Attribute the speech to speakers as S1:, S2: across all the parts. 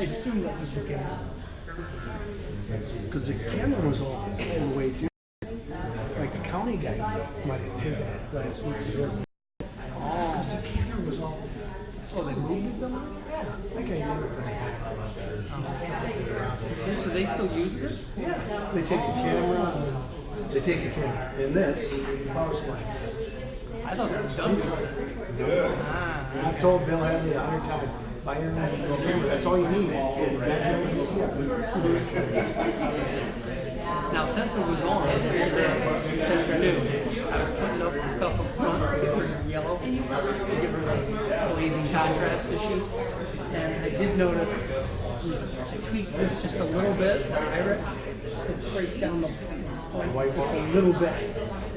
S1: I assumed that was the camera. Because the camera was all the way through. Like the county guy might have taken it last week. Because the camera was all.
S2: Oh, they moved somewhere?
S1: Yeah, that guy never comes back.
S2: So they still use this?
S1: Yeah, they take the camera. They take the camera. And this, power supply.
S2: I thought that was done.
S1: I've told Bill Hadley 100 times, buy your own camera. That's all you need. You got your own DCF.
S2: Now, since it was on today, this afternoon, I was putting up the stuff up front, give her yellow, give her the blazing contrast issues, and I did notice I tweaked this just a little bit, the iris, to break down the point just a little bit.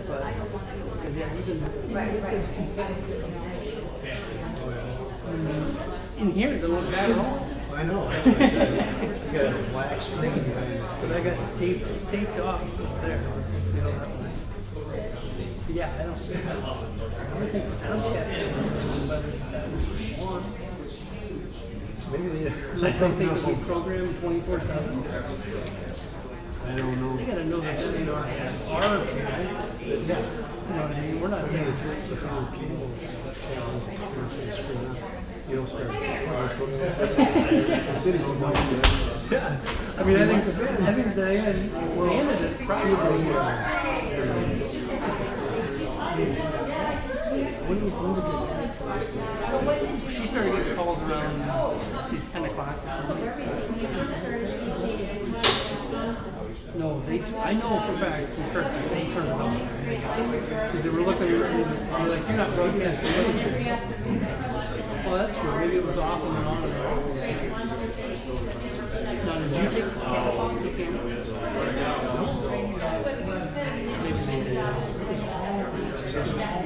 S2: But, yeah, even those two in here, it doesn't look bad at all.
S1: I know. That's what I said. You got a black screen behind this.
S2: But I got taped off there. Yeah, I don't think Comcast is on.
S1: Maybe they.
S2: Unless they think we program 24/7.
S1: I don't know.
S2: They gotta know that they are our channel.
S1: Yeah.
S2: You know what I mean? We're not
S1: Yeah,
S2: here.
S1: if you're cable channels, screen up, you don't start. The city's too much for that.
S2: Yeah. I mean, I think they handed it probably.
S1: When did this
S2: She started getting calls around 10 o'clock. No, I know for a fact, they turned it off. Because they were looking, they were like, you're not broadcasting. Well, that's true. Maybe it was off and then on and off. Now, did you take the camera off the camera? Maybe they did.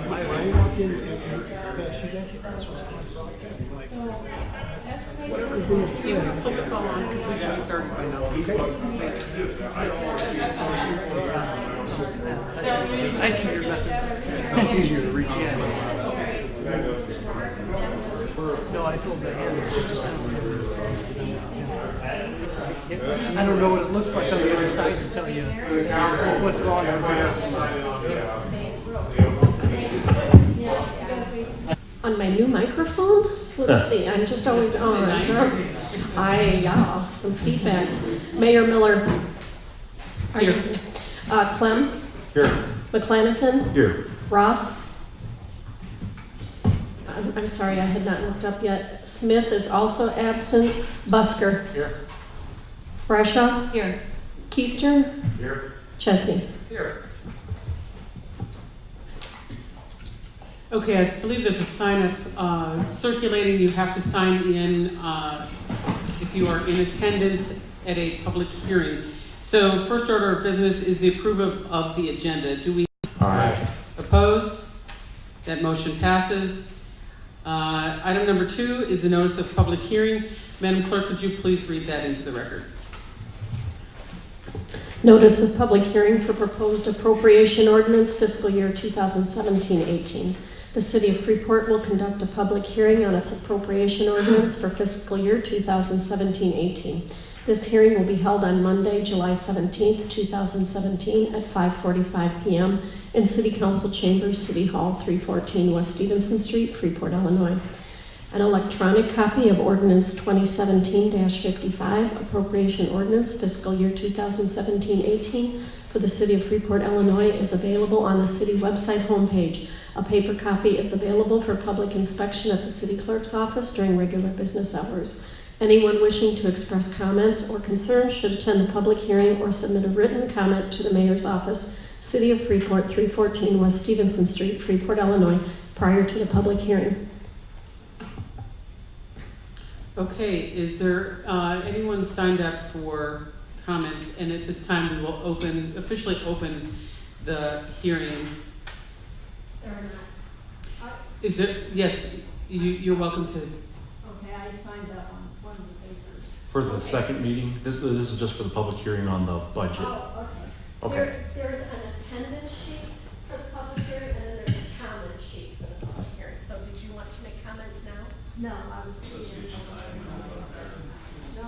S1: I walked in after you passed you guys. Whatever it is.
S2: You can flip us all on because we should be starting by now. I see your methods.
S1: It's easier to reach in.
S2: No, I told Diane. I don't know what it looks like on the other side to tell you what's wrong over there.
S3: On my new microphone? Let's see, I'm just always on. Yeah, some feedback. Mayor Miller. Are you? Clem?
S4: Here.
S3: McClanahan?
S4: Here.
S3: Ross? I'm sorry, I had not looked up yet. Smith is also absent. Busker?
S4: Here.
S3: Brashaw? Here. Keister?
S4: Here.
S3: Chesney?
S4: Here.
S5: Okay, I believe there's a sign up circulating. You have to sign in if you are in attendance at a public hearing. So first order of business is the approval of the agenda. Do we?
S4: Aye.
S5: Opposed? That motion passes. Item number 2 is the notice of public hearing. Madam Clerk, could you please read that into the record?
S3: Notice of public hearing for proposed appropriation ordinance fiscal year 2017-18. The City of Freeport will conduct a public hearing on its appropriation ordinance for fiscal year 2017-18. This hearing will be held on Monday, July 17th, 2017 at 5:45 p.m. in City Council Chambers, City Hall, 314 West Stevenson Street, Freeport, Illinois. An electronic copy of Ordinance 2017-55, Appropriation Ordinance, Fiscal Year 2017-18 for the City of Freeport, Illinois is available on the City website homepage. A paper copy is available for public inspection at the City Clerk's office during regular business hours. Anyone wishing to express comments or concerns should attend the public hearing or submit a written comment to the Mayor's office, City of Freeport, 314 West Stevenson Street, Freeport, Illinois, prior to the public hearing.
S5: Okay, is there anyone signed up for comments? And at this time, we will officially open the hearing.
S6: There are not.
S5: Is there? Yes, you're welcome to.
S6: Okay, I signed up on one of the papers.
S4: For the second meeting, this is just for the public hearing on the budget.
S6: Oh, okay.
S4: Okay.
S3: There's an attendance sheet for the public hearing, and then there's a comment sheet for the public hearing. So did you want to make comments now?
S6: No, I was. No,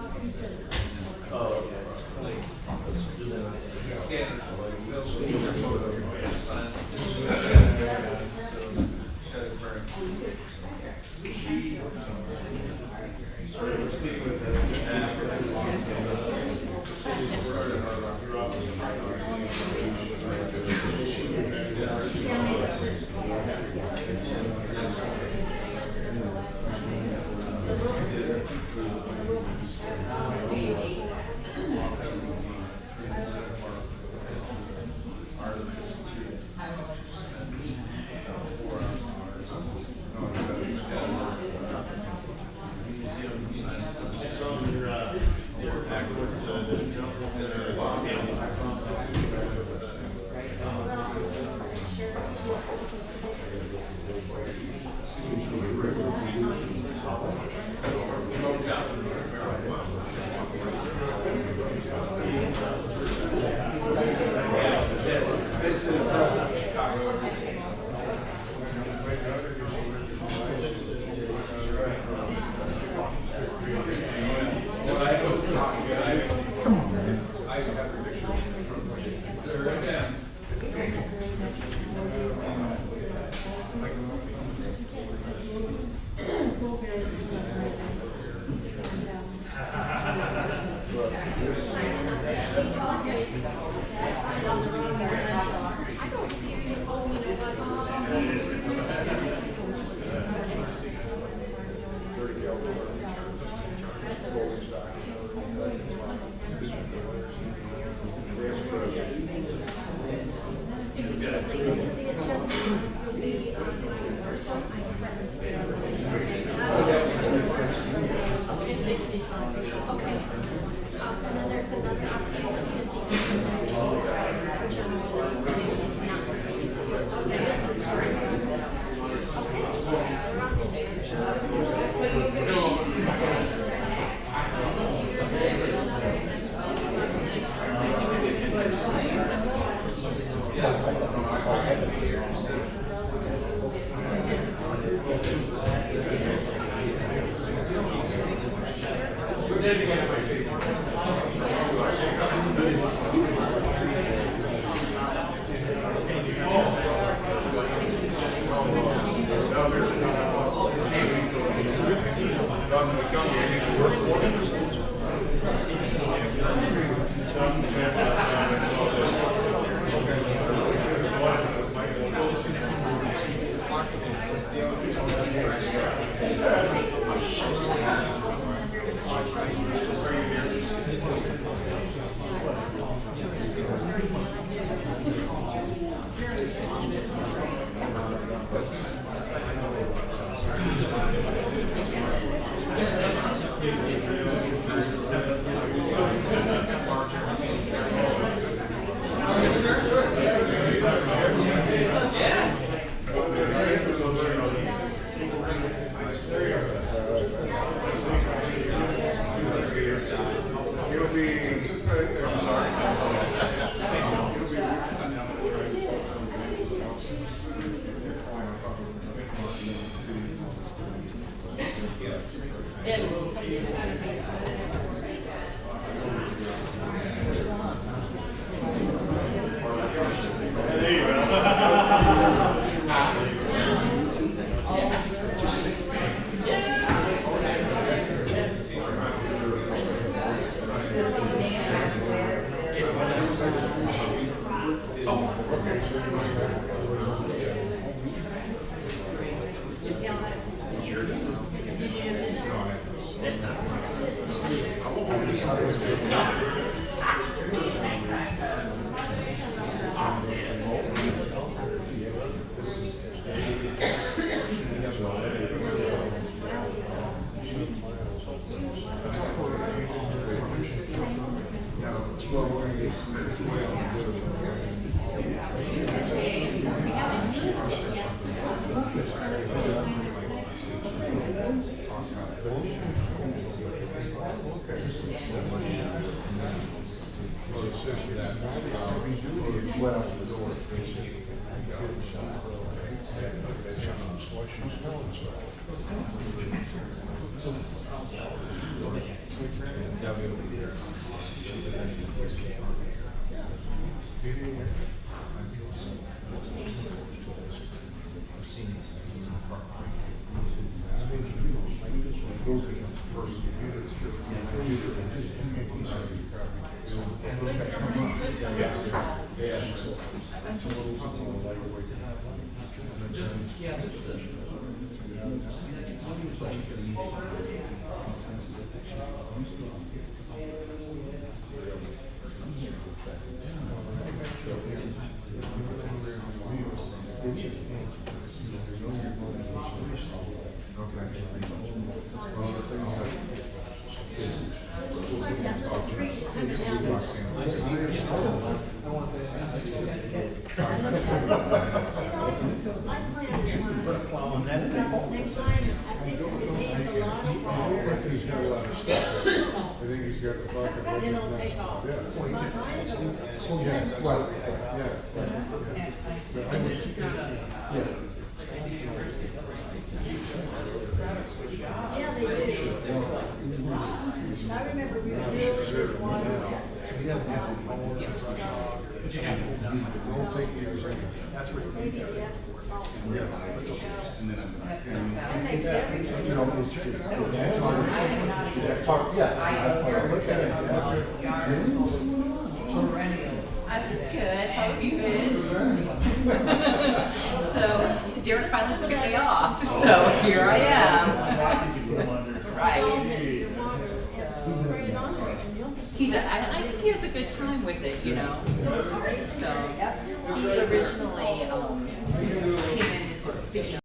S7: Those
S6: Yeah, they do. I remember we were really water. Maybe the Epsom salts. That makes everything.
S7: I'm good. How have you been? So, Derek finally took a day off. So here I am. Right. He does. I think he has a good time with it, you know. So he originally came in as a fiction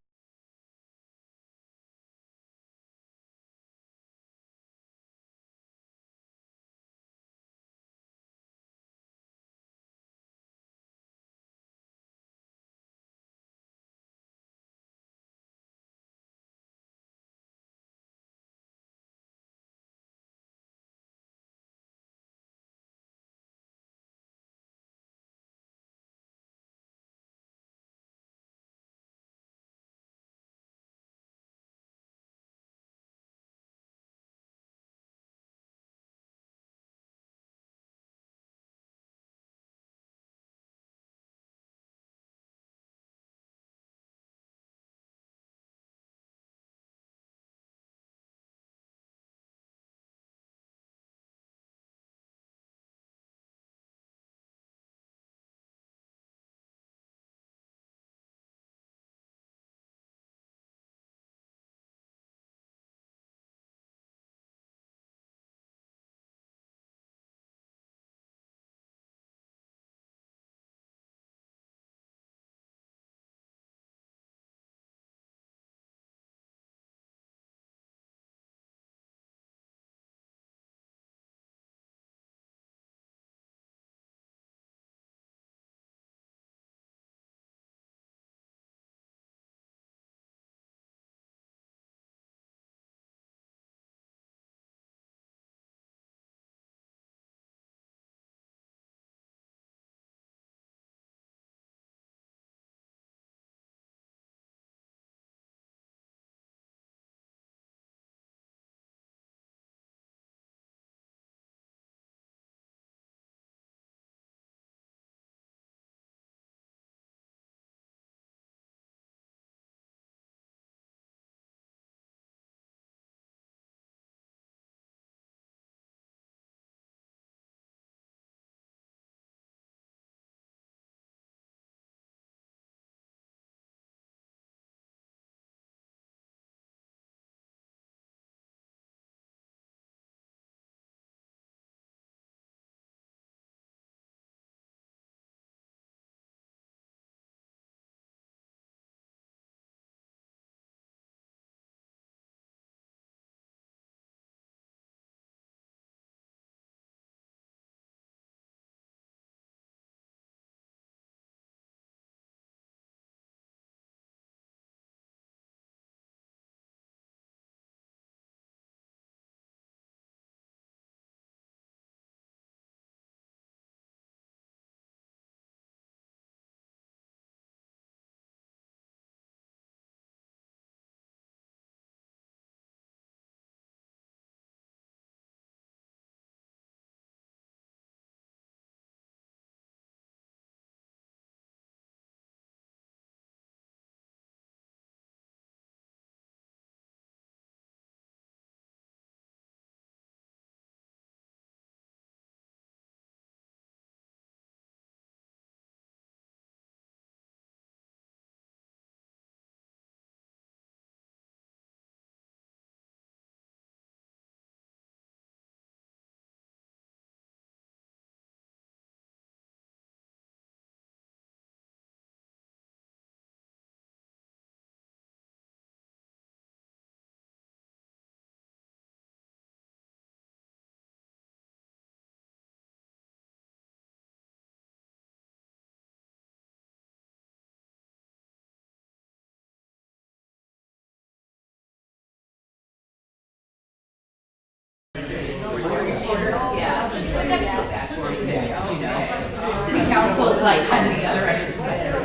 S7: Yeah, she's like, I feel bad for him because, you know, city council is like kind of the other end of the spectrum.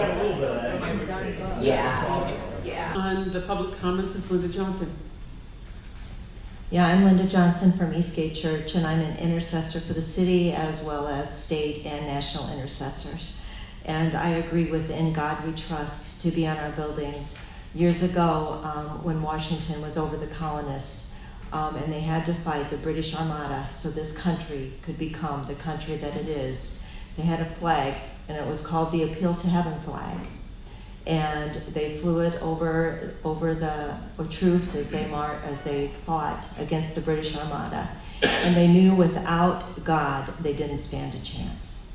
S7: Yeah, yeah.
S5: On the public comments is Linda Johnson.
S8: Yeah, I'm Linda Johnson from Eastgate Church, and I'm an intercessor for the city as well as state and national intercessors. And I agree with In God We Trust to be on our buildings. Years ago, when Washington was over the colonists, and they had to fight the British Armada so this country could become the country that it is, they had a flag, and it was called the Appeal to Heaven flag. And they flew it over the troops as they fought against the British Armada. And they knew without God, they didn't stand a chance.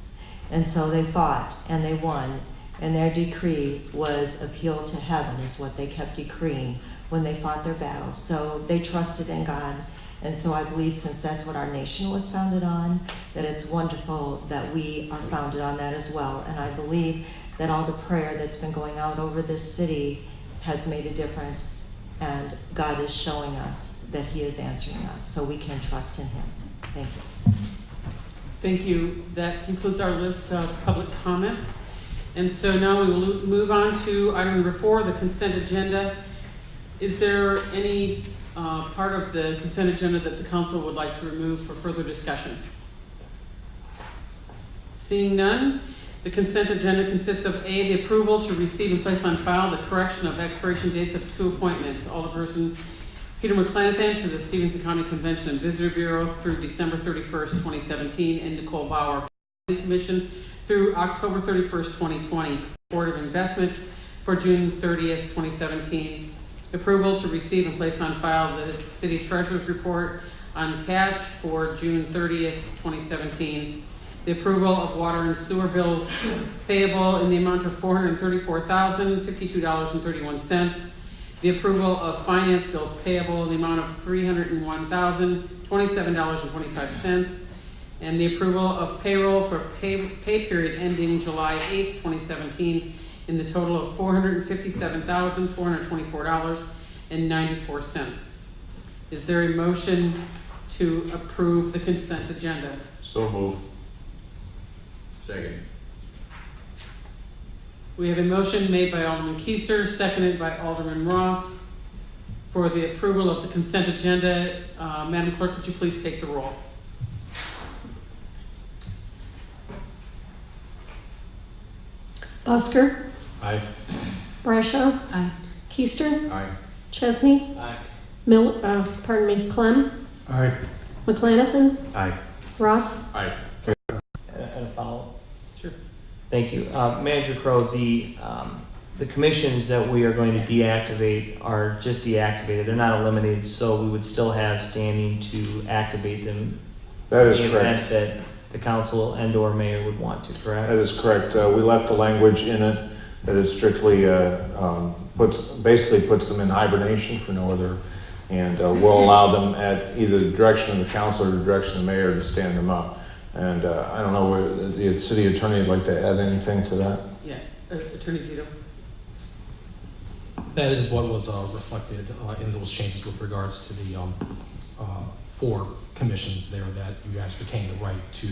S8: And so they fought, and they won. And their decree was appeal to heaven, is what they kept decreeing when they fought their battles. So they trusted in God. And so I believe, since that's what our nation was founded on, that it's wonderful that we are founded on that as well. And I believe that all the prayer that's been going out over this city has made a difference, and God is showing us that He is answering us, so we can trust in Him. Thank you.
S5: Thank you. That concludes our list of public comments. And so now we will move on to item number 4, the consent agenda. Is there any part of the consent agenda that the council would like to remove for further discussion? Seeing none, the consent agenda consists of A, the approval to receive and place on file the correction of expiration dates of 2 appointments. Alderperson Peter McClanathan to the Stevenson County Convention and Visitor Bureau through December 31st, 2017, and Nicole Bauer Commission through October 31st, 2020. Board of Investment for June 30th, 2017. Approval to receive and place on file the City Treasurer's Report on cash for June 30th, 2017. The approval of water and sewer bills payable in the amount of $434,052.31. The approval of finance bills payable in the amount of $301,027.25. And the approval of payroll for pay period ending July 8th, 2017 in the total of $457,424.94. Is there a motion to approve the consent agenda?
S4: So move.
S9: Second.
S5: We have a motion made by Alderman Keister, seconded by Alderman Ross for the approval of the consent agenda. Madam Clerk, would you please take the roll?
S3: Busker,
S4: Aye.
S3: Brashaw,
S5: Aye.
S3: Keister,
S9: Aye.
S3: Chesney,
S9: Aye.
S3: Clem,
S6: Aye.
S3: McClanathan,
S4: Aye.
S3: Ross.
S9: Aye.
S10: And a follow-up.
S5: Sure.
S10: Thank you. Manager Crowe, the commissions that we are going to deactivate are just deactivated. They're not eliminated, so we would still have standing to activate them.
S6: That is
S10: in the event
S6: correct.
S10: that the council and/or mayor would want to, correct?
S6: That is correct. We left the language in it that is strictly, basically puts them in hibernation for no other, and we'll allow them at either the direction of the council or the direction of the mayor to stand them up. And I don't know, whether the city attorney would like to add anything to that?
S5: Yeah, Attorney Zito.
S11: That is what was reflected in those changes with regards to the 4 commissions there, that you guys retain the right to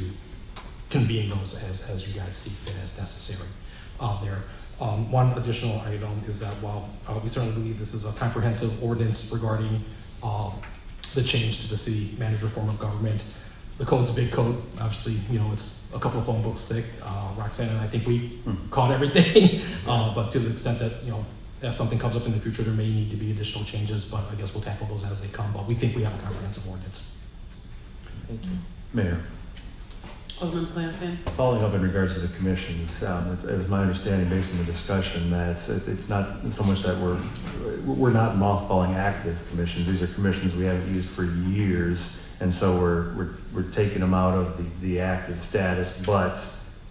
S11: convene those as you guys see fit as necessary there. One additional item is that while we certainly believe this is a comprehensive ordinance regarding the change to the city manager form of government, the code's a big code. Obviously, it's a couple of phone books thick. Roxanne and I think we caught everything, but to the extent that, if something comes up in the future, there may need to be additional changes, but I guess we'll tackle those as they come. But we think we have a comprehensive ordinance.
S10: Thank you.
S4: Mayor,
S5: Alderman McClanathan.
S4: following up in regards to the commissions, it was my understanding based on the discussion that it's not so much that we're not mothballing active commissions. These are commissions we haven't used for years, and so we're taking them out of the active status, but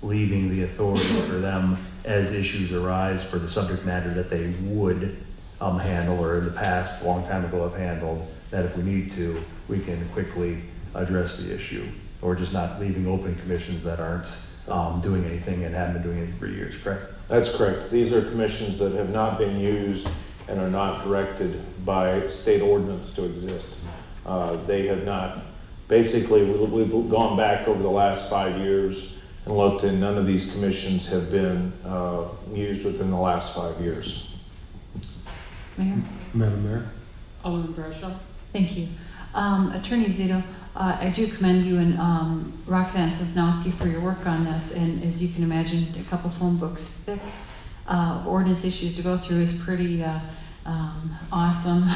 S4: leaving the authority for them as issues arise for the subject matter that they would handle, or in the past, a long time ago, have handled, that if we need to, we can quickly address the issue. Or just not leaving open commissions that aren't doing anything and haven't been doing anything for years, correct?
S6: That's correct. These are commissions that have not been used and are not directed by state ordinance to exist. They have not basically, we've gone back over the last 5 years and looked, and none of these commissions have been used within the last 5 years.
S12: Mayor?
S11: Madam Mayor?
S5: Alderman Bradshaw?
S12: Thank you. Attorney Zito, I do commend you and Roxanne Sosnowski for your work on this, and as you can imagine, a couple phone books thick ordinance issues to go through is pretty awesome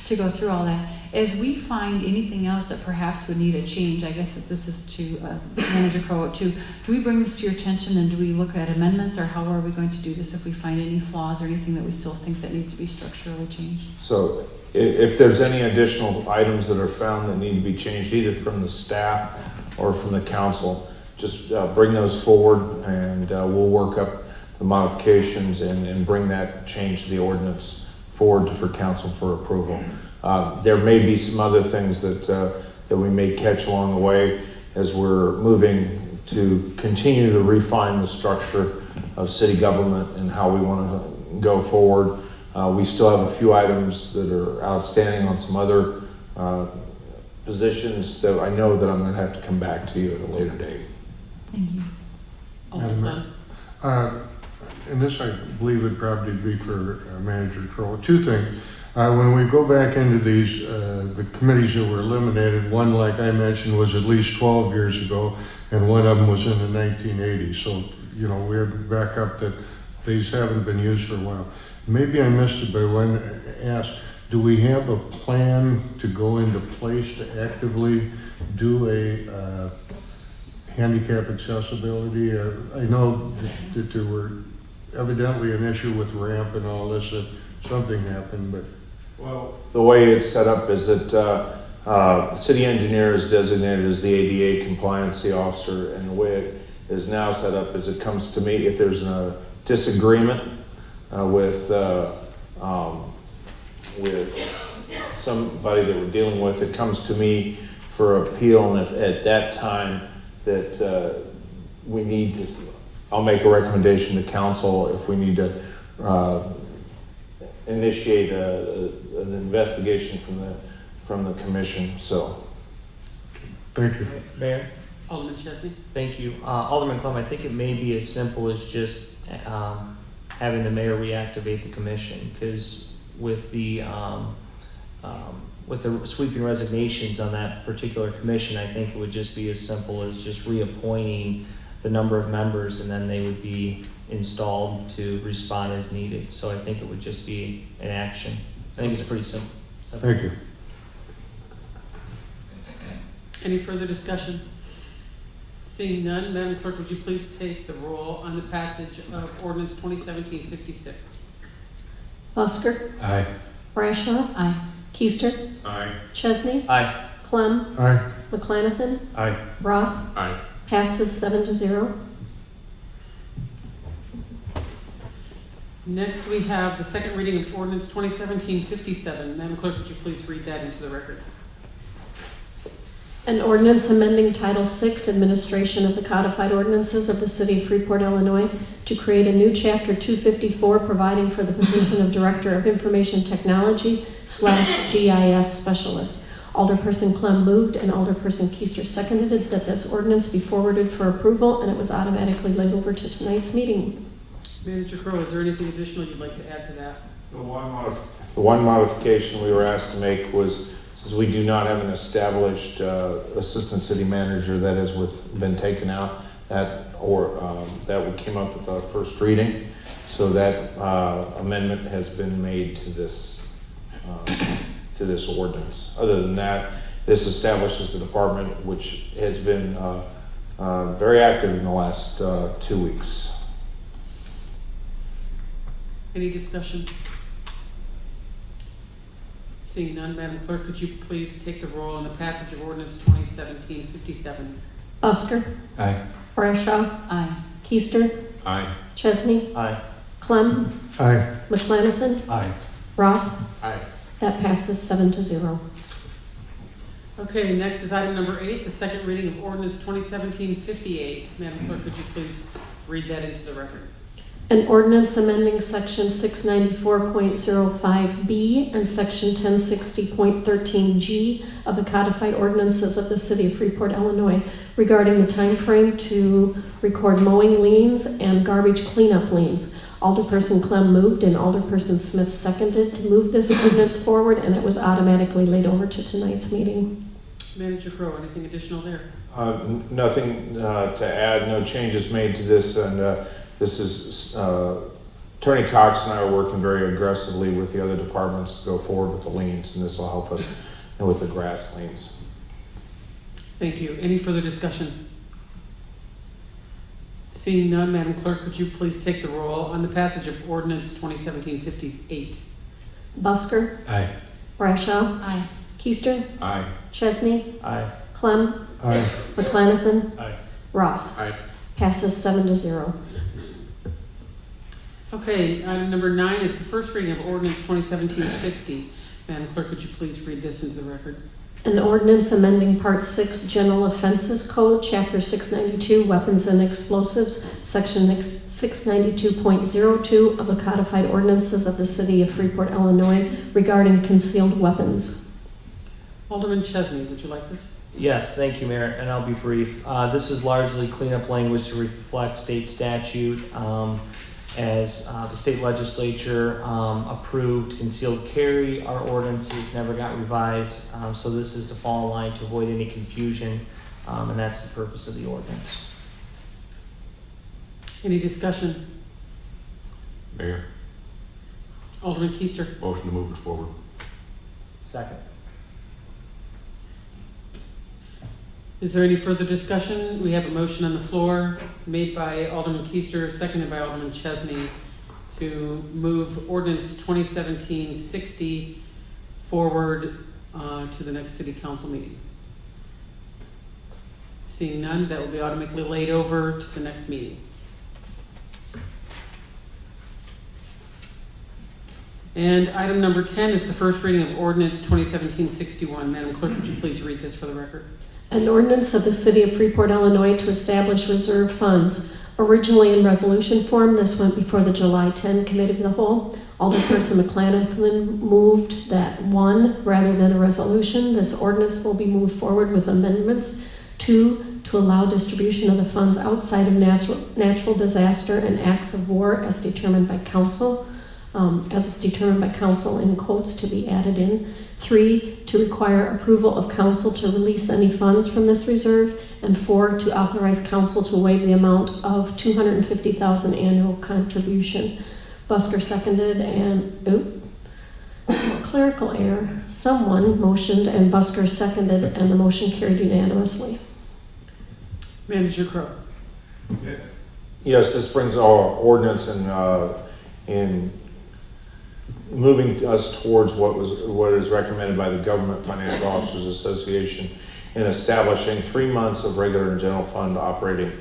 S12: to go through all that. As we find anything else that perhaps would need a change, I guess that this is to Manager Crowe too, do we bring this to your attention and do we look at amendments, or how are we going to do this if we find any flaws or anything that we still think that needs to be structurally changed?
S6: So if there's any additional items that are found that need to be changed, either from the staff or from the council, just bring those forward, and we'll work up the modifications and bring that change to the ordinance forward for council for approval. There may be some other things that we may catch along the way as we're moving to continue to refine the structure of city government and how we want to go forward. We still have a few items that are outstanding on some other positions that I know that I'm going to have to come back to you at a later date.
S12: Thank you.
S11: Madam Mayor? And this, I believe, would probably be for Manager Crowe. Two things. When we go back into these, the committees that were eliminated, one, like I mentioned, was at least 12 years ago, and one of them was in the 1980s. So, you know, we have to back up that these haven't been used for a while. Maybe I missed it, but when asked, do we have a plan to go into place to actively do a handicap accessibility? I know that there were evidently an issue with ramp and all this, that something happened, but.
S6: Well, the way it's set up is that city engineer is designated as the ADA compliancy officer, and the way it is now set up is it comes to me if there's a disagreement with somebody that we're dealing with, it comes to me for appeal, and if at that time that we need to, I'll make a recommendation to council if we need to initiate an investigation from the commission. So,
S11: thank you,
S10: Mayor.
S5: Alderman Chesney?
S10: Thank you. Alderman Clem, I think it may be as simple as just having the mayor reactivate the commission, because with the sweeping resignations on that particular commission, I think it would just be as simple as just reappointing the number of members, and then they would be installed to respond as needed. So I think it would just be an action. I think it's pretty simple.
S11: thank you.
S5: Any further discussion? Seeing none, Madam Clerk, would you please take the roll on the passage of ordinance 2017-56?
S3: Busker,
S11: Aye.
S3: Brashaw,
S12: Aye.
S3: Keister,
S9: Aye.
S3: Chesney,
S10: Aye.
S3: Clem,
S11: Aye.
S3: McClanathan,
S9: Aye.
S3: Ross,
S9: Aye.
S3: passes 7-0.
S5: Next, we have the second reading of ordinance 2017-57. Madam Clerk, would you please read that into the record?
S3: An ordinance amending Title VI, Administration of the Codified Ordinances of the City of Freeport, Illinois, to create a new Chapter 254 providing for the position of Director of Information Technology / GIS Specialist. Alderperson Clem moved and Alderperson Keister seconded that this ordinance be forwarded for approval, and it was automatically laid over to tonight's meeting.
S5: Manager Crowe, is there anything additional you'd like to add to that?
S6: the one modification we were asked to make was, since we do not have an established assistant city manager that has been taken out, that came up with our first reading. So that amendment has been made to this ordinance. Other than that, this establishes a department which has been very active in the last 2 weeks.
S5: Any discussion? Seeing none, Madam Clerk, could you please take the roll on the passage of ordinance 2017-57?
S3: Busker,
S11: Aye.
S3: Brashaw,
S12: Aye.
S3: Keister,
S9: Aye.
S3: Chesney,
S10: Aye.
S3: Clem,
S11: Aye.
S3: McClanathan,
S11: Aye.
S3: Ross.
S9: Aye.
S3: That passes 7-0.
S5: Okay, next is item number 8, the second reading of ordinance 2017-58. Madam Clerk, could you please read that into the record?
S3: An ordinance amending section 694.05B and section 1060.13G of the codified ordinances of the City of Freeport, Illinois regarding the time frame to record mowing liens and garbage cleanup liens. Alderperson Clem moved and Alderperson Smith seconded to move this ordinance forward, and it was automatically laid over to tonight's meeting.
S5: Manager Crowe, anything additional there?
S6: Nothing to add, no changes made to this, and this is, Attorney Cox and I are working very aggressively with the other departments to go forward with the liens, and this will help us with the grass liens.
S5: Thank you. Any further discussion? Seeing none, Madam Clerk, could you please take the roll on the passage of ordinance 2017-58?
S3: Busker,
S11: Aye.
S3: Brashaw,
S12: Aye.
S3: Keister,
S6: Aye.
S3: Chesney,
S10: Aye.
S3: Clem,
S11: Aye.
S3: McClanathan,
S10: Aye.
S3: Ross.
S9: Aye.
S3: Passes 7-0.
S5: Okay, item number 9 is the first reading of ordinance 2017-60. Madam Clerk, could you please read this into the record?
S3: An ordinance amending Part 6 General Offenses Code, Chapter 692, Weapons and Explosives, Section 692.02 of the codified ordinances of the City of Freeport, Illinois regarding concealed weapons.
S5: Alderman Chesney, would you like this?
S10: Yes, thank you, Mayor, and I'll be brief. This is largely cleanup language to reflect state statute. As the state legislature approved concealed carry, our ordinances never got revised, so this is to fall in line to avoid any confusion, and that's the purpose of the ordinance.
S5: Any discussion?
S9: Mayor,
S5: Alderman Keister.
S9: motion to move it forward.
S10: Second.
S5: Is there any further discussion? We have a motion on the floor made by Alderman Keister, seconded by Alderman Chesney to move ordinance 2017-60 forward to the next city council meeting. Seeing none, that will be automatically laid over to the next meeting. And item number 10 is the first reading of ordinance 2017-61. Madam Clerk, would you please read this for the record?
S3: An ordinance of the City of Freeport, Illinois to establish reserve funds. Originally in resolution form, this went before the July 10 Committee of the Whole. Alderperson McClanathan moved that 1, rather than a resolution, this ordinance will be moved forward with amendments. 2, to allow distribution of the funds outside of natural disaster and acts of war as determined by council. In quotes to be added in. 3, to require approval of council to release any funds from this reserve. And 4, to authorize council to waive the amount of $250,000 annual contribution. Busker seconded and, clerical error. Someone motioned and Busker seconded, and the motion carried unanimously.
S5: Manager Crowe.
S6: Yes, this brings our ordinance in moving us towards what is recommended by the Government Financial Officers Association in establishing 3 months of regular and general fund operating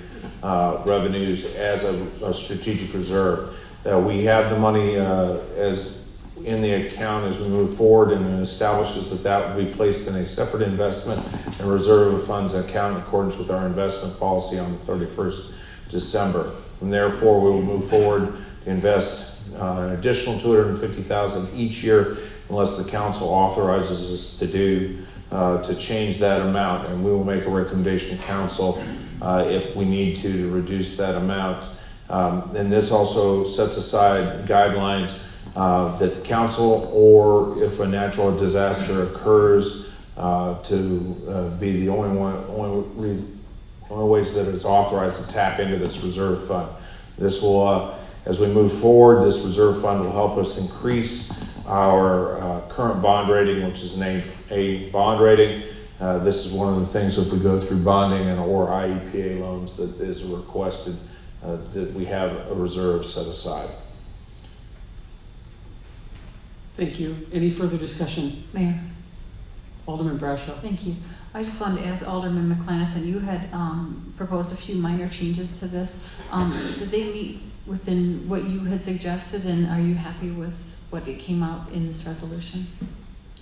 S6: revenues as a strategic reserve. We have the money as in the account as we move forward, and it establishes that will be placed in a separate investment and reserve of funds account in accordance with our investment policy on the 31st December. And therefore, we will move forward to invest an additional $250,000 each year unless the council authorizes us to change that amount, and we will make a recommendation to council if we need to reduce that amount. And this also sets aside guidelines that council, or if a natural disaster occurs, to be the only ways that it's authorized to tap into this reserve fund. This will, as we move forward, this reserve fund will help us increase our current bond rating, which is an A bond rating. This is one of the things, if we go through bonding or IEPA loans, that is requested that we have a reserve set aside.
S5: Thank you. Any further discussion?
S12: Mayor.
S5: Alderman Brashaw.
S12: Thank you. I just wanted to ask Alderman McClanathan, you had proposed a few minor changes to this. Did they meet within what you had suggested, and are you happy with what it came out in this resolution?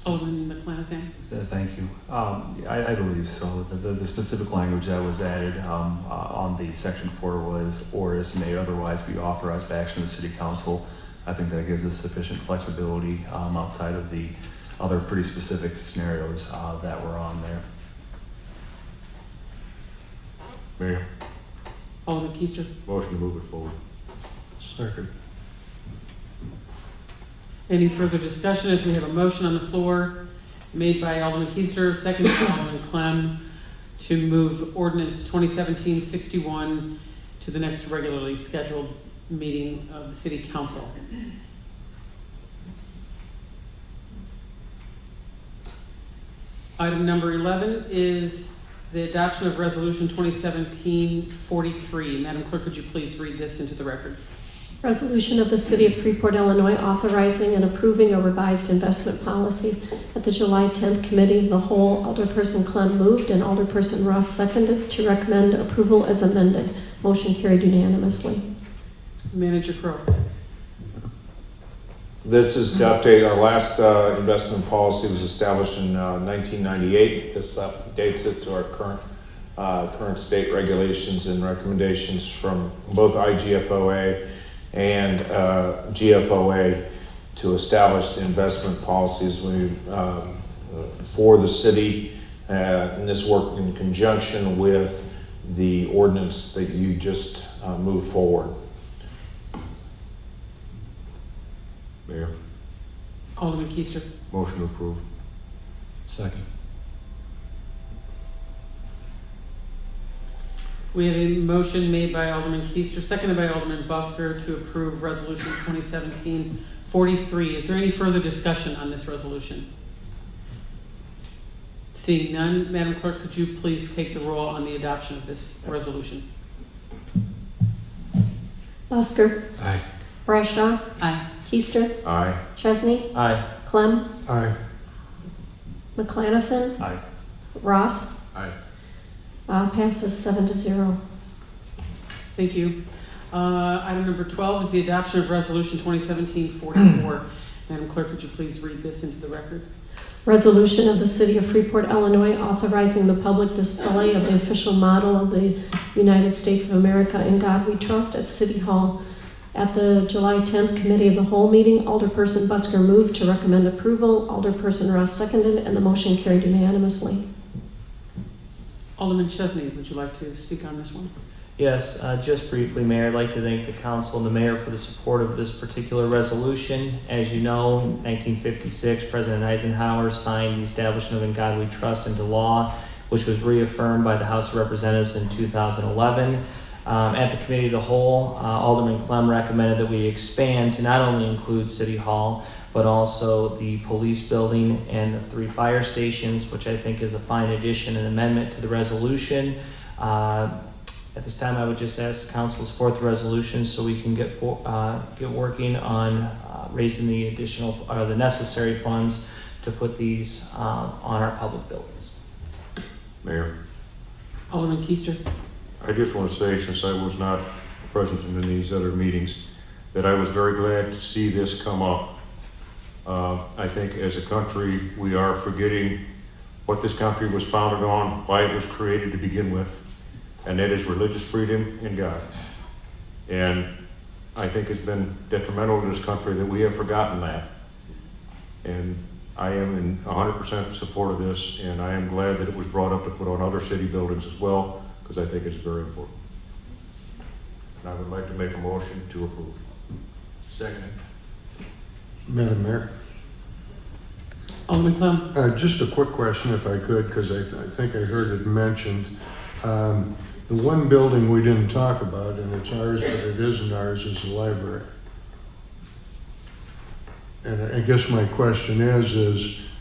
S5: Alderman McClanathan.
S4: Thank you. I believe so. The specific language that was added on the section 4 was, or as may otherwise be authorized by action of the city council. I think that gives us sufficient flexibility outside of the other pretty specific scenarios that were on there.
S9: Mayor,
S5: Alderman Keister.
S9: motion to move it forward.
S1: Second.
S5: Any further discussion as we have a motion on the floor made by Alderman Keister, seconded by Alderman Clem, to move ordinance 2017-61 to the next regularly scheduled meeting of the city council. Item number 11 is the adoption of resolution 2017-43. Madam Clerk, would you please read this into the record?
S3: Resolution of the City of Freeport, Illinois, authorizing and approving a revised investment policy. At the July 10th Committee of the Whole, Alderperson Clem moved and Alderperson Ross seconded to recommend approval as amended. Motion carried unanimously.
S5: Manager Crowe.
S6: This is to update our last investment policy. Was established in 1998. This updates it to our current state regulations and recommendations from both IGFOA and GFOA to establish the investment policies for the city. And this worked in conjunction with the ordinance that you just moved forward.
S9: Mayor,
S5: Alderman Keister.
S9: motion to approve.
S11: Second.
S5: We have a motion made by Alderman Keister, seconded by Alderman Busker to approve resolution 2017-43. Is there any further discussion on this resolution? Seeing none, Madam Clerk, could you please take the roll on the adoption of this resolution?
S3: Busker.
S11: Aye.
S3: Brashaw.
S5: Aye.
S3: Keister.
S9: Aye.
S3: Chesney.
S10: Aye.
S3: Clem.
S1: Aye.
S3: McClanathan.
S4: Aye.
S3: Ross.
S9: Aye.
S3: Passes 7-0.
S5: Thank you. Item number 12 is the adoption of resolution 2017-44. Madam Clerk, could you please read this into the record?
S3: Resolution of the City of Freeport, Illinois, authorizing the public display of the official model of the United States of America in God We Trust at City Hall. At the July 10th Committee of the Whole meeting, Alderperson Busker moved to recommend approval. Alderperson Ross seconded, and the motion carried unanimously.
S5: Alderman Chesney, would you like to speak on this one?
S10: Yes, just briefly, Mayor, I'd like to thank the council and the mayor for the support of this particular resolution. As you know, in 1956, President Eisenhower signed the establishment of In God We Trust into law, which was reaffirmed by the House of Representatives in 2011. At the Committee of the Whole, Alderman Clem recommended that we expand to not only include City Hall, but also the police building and the 3 fire stations, which I think is a fine addition and amendment to the resolution. At this time, I would just ask the council to support the resolution so we can get working on raising the the necessary funds to put these on our public buildings.
S9: Mayor,
S5: Alderman Keister.
S9: I just want to say, since I was not present in these other meetings, that I was very glad to see this come up. I think as a country, we are forgetting what this country was founded on, why it was created to begin with, and that is religious freedom in God. And I think it's been detrimental to this country that we have forgotten that. And I am in 100% support of this, and I am glad that it was brought up to put on other city buildings as well, because I think it's very important. And I would like to make a motion to approve. Second.
S1: Madam Mayor,
S5: Alderman Clem.
S1: just a quick question if I could, because I think I heard it mentioned. The one building we didn't talk about, and it's ours, but it isn't ours, is the library. And I guess my question is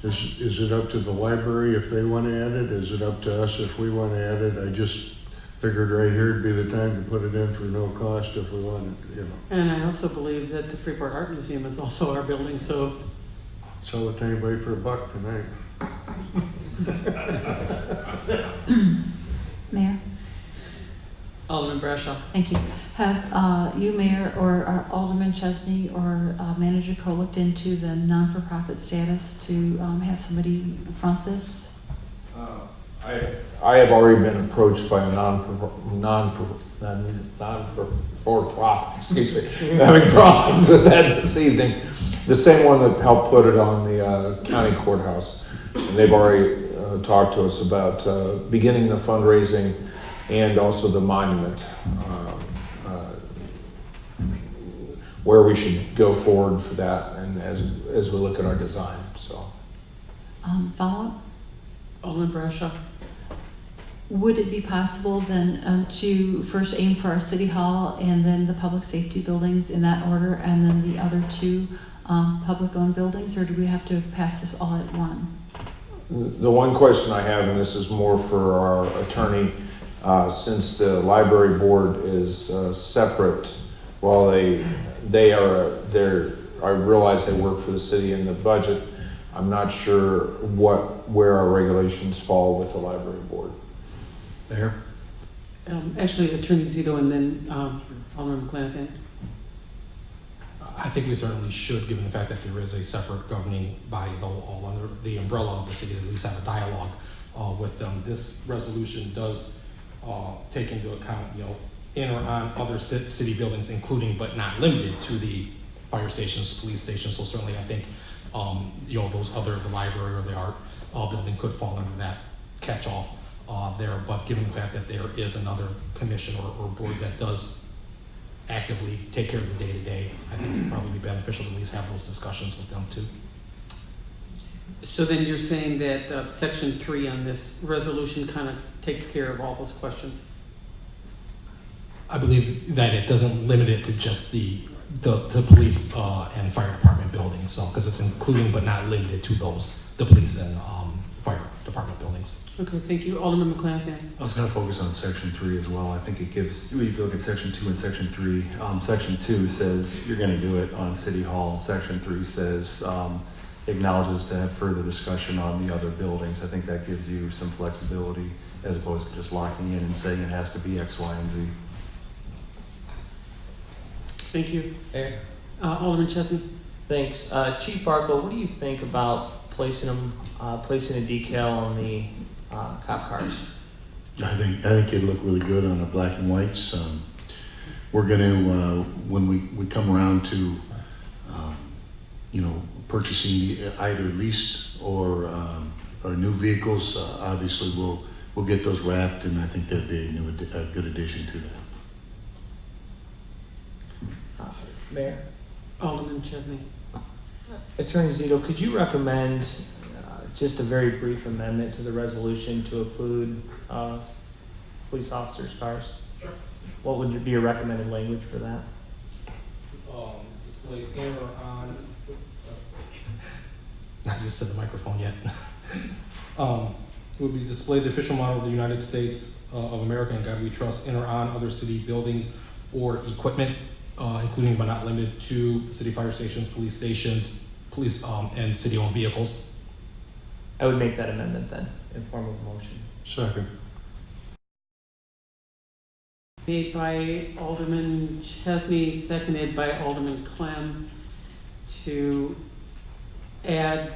S1: it up to the library if they want to add it? Is it up to us if we want to add it? I just figured right here would be the time to put it in for no cost if we wanted,
S5: And I also believe that the Freeport Art Museum is also our building, so.
S1: Sell it to anybody for $1 tonight.
S12: Mayor?
S5: Alderman Bradshaw.
S12: Thank you. Have you, Mayor, or Alderman Chesney or Manager Cole looked into the non-for-profit status to have somebody front this?
S6: I have already been approached by a for-profit, excuse me, having problems with that this evening. The same one that helped put it on the county courthouse. And they've already talked to us about beginning the fundraising and also the monument, where we should go forward for that, and as we look at our design, so.
S12: Follow-up?
S5: Alderman Bradshaw.
S12: Would it be possible then to first aim for our city hall and then the public safety buildings in that order, and then the other two public-owned buildings, or do we have to pass this all at one?
S6: The one question I have, and this is more for our attorney, since the library board is separate, while I realize they work for the city in the budget, I'm not sure where our regulations fall with the library board.
S4: Mayor?
S5: Actually, Attorney Zito and then Alderman McClanahan.
S11: I think we certainly should, given the fact that there is a separate governing body, though all under the umbrella of the city, at least have a dialogue with them. This resolution does take into account, in or on other city buildings, including but not limited to the fire stations, police stations. So certainly, I think, those other, the library or the art building could fall under that catch-all there. But given the fact that there is another commission or board that does actively take care of the day-to-day, I think it'd probably be beneficial to at least have those discussions with them too.
S5: So then you're saying that section 3 on this resolution kind of takes care of all those questions?
S11: I believe that it doesn't limit it to just the police and fire department buildings, so because it's including but not limited to those, the police and fire department buildings.
S5: Okay, thank you. Alderman McClanahan.
S4: I was going to focus on section 3 as well. I think it gives, we look at section 2 and section 3. Section 2 says you're going to do it on City Hall. Section 3 says acknowledges to have further discussion on the other buildings. I think that gives you some flexibility as opposed to just locking in and saying it has to be X, Y, and Z.
S5: Thank you.
S10: Mayor?
S5: Alderman Chesney.
S10: Thanks. Chief Barkle, what do you think about placing a decal on the cop cars?
S13: I think it'd look really good on a black and whites. We're going to, when we come around to, purchasing either leased or new vehicles, obviously we'll get those wrapped, and I think that'd be a good addition to that.
S10: Mayor?
S5: Alderman Chesney.
S10: Attorney Zito, could you recommend just a very brief amendment to the resolution to include police officers' cars?
S11: Sure.
S10: What would be your recommended language for that?
S11: Display in or on, not used to the microphone yet. It would be display the official model of the United States of America and God we trust in or on other city buildings or equipment, including but not limited to city fire stations, police stations, and city-owned vehicles.
S10: I would make that amendment then, in form of a motion.
S1: Second.
S5: Made by Alderman Chesney, seconded by Alderman Clem, to add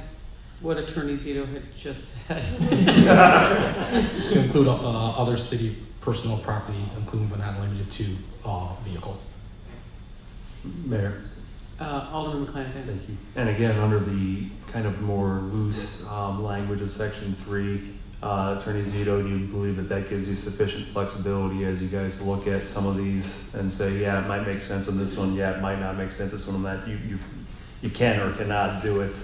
S5: what Attorney Zito had just said.
S11: To include other city personal property, including but not limited to vehicles.
S4: Mayor?
S5: Alderman McClanahan.
S4: Thank you. And again, under the kind of more loose language of section 3, Attorney Zito, do you believe that gives you sufficient flexibility as you guys look at some of these and say, yeah, it might make sense on this one, yeah, it might not make sense on this one, that you can or cannot do it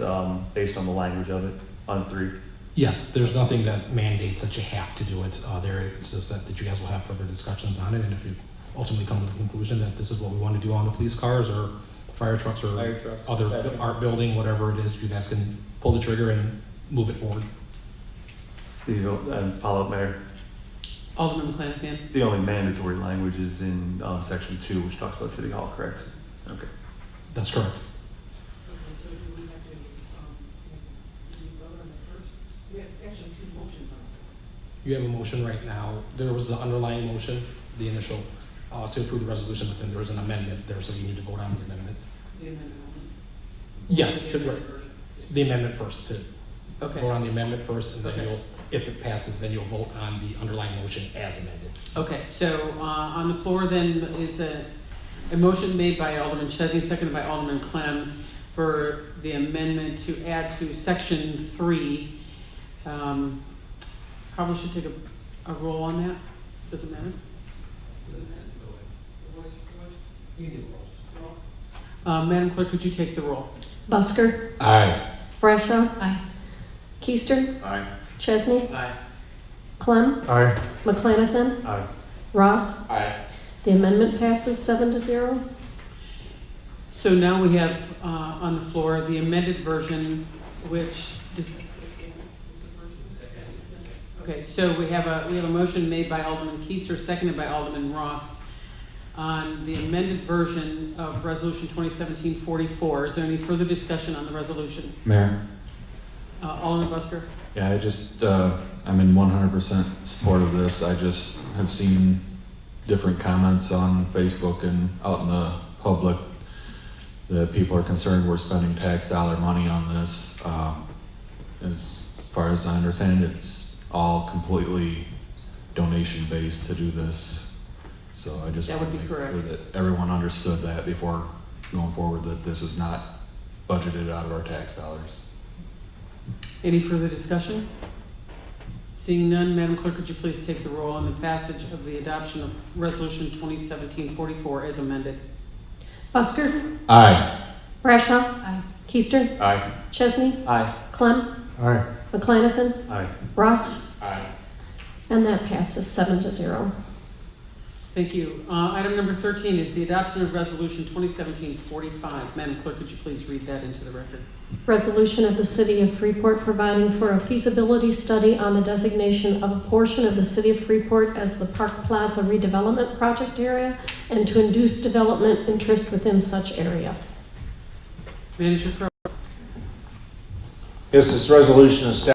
S4: based on the language of it on 3?
S11: Yes, there's nothing that mandates that you have to do it. It's just that you guys will have further discussions on it, and if you ultimately come to the conclusion that this is what we want to do on the police cars or fire trucks or other art building, whatever it is, you guys can pull the trigger and move it forward.
S4: And follow up, Mayor?
S5: Alderman McClanahan.
S4: The only mandatory language is in section 2, which talks about City Hall, correct? Okay.
S11: That's correct.
S5: So do we have to vote on the first? We have actually 2 motions on it.
S11: You have a motion right now. There was the underlying motion the initial, to approve the resolution, but then there was an amendment there, so you need to vote on the amendment.
S5: The amendment only?
S11: Yes,
S5: The
S11: to,
S5: amendment version.
S11: the amendment first, to
S5: Okay.
S11: vote on the amendment first, and then
S5: Okay.
S11: you'll, if it passes, then you'll vote on the underlying motion as amended.
S5: Okay, so on the floor then is a motion made by Alderman Chesney, seconded by Alderman Clem for the amendment to add to section 3. Probably should take a roll on that. Does it matter? Madam Clerk, could you take the roll?
S3: Busker,
S6: Aye.
S3: Brashaw,
S12: Aye.
S3: Keister,
S6: Aye.
S3: Chesney,
S10: Aye.
S3: Clem,
S1: Aye.
S3: McClanahan,
S4: Aye.
S3: Ross.
S6: Aye.
S3: The amendment passes 7-0.
S5: So now we have on the floor the amended version, which is, okay, so we have a motion made by Alderman Keister, seconded by Alderman Ross on the amended version of Resolution 2017-44. Is there any further discussion on the resolution?
S14: Mayor,
S5: Alderman Busker?
S14: yeah, I'm in 100% support of this. I just have seen different comments on Facebook and out in the public that people are concerned we're spending tax dollar money on this. As far as I understand, it's all completely donation based to do this. So I just
S5: That would
S14: want
S5: be
S14: to make
S5: correct.
S14: sure that everyone understood that before going forward, that this is not budgeted out of our tax dollars.
S5: Any further discussion? Seeing none, Madam Clerk, could you please take the roll on the passage of the adoption of Resolution 2017-44 as amended?
S3: Busker,
S6: Aye.
S3: Brashaw,
S12: Aye.
S3: Keister,
S6: Aye.
S3: Chesney,
S10: Aye.
S3: Clem,
S1: Aye.
S3: McClanahan,
S4: Aye.
S3: Ross.
S6: Aye.
S3: And that passes 7-0.
S5: Thank you. Item number 13 is the adoption of Resolution 2017-45. Madam Clerk, could you please read that into the record?
S3: Resolution of the City of Freeport providing for a feasibility study on the designation of a portion of the City of Freeport as the Park Plaza redevelopment project area and to induce development interest within such area.
S5: Manager Crowe.
S6: Yes, this resolution establishes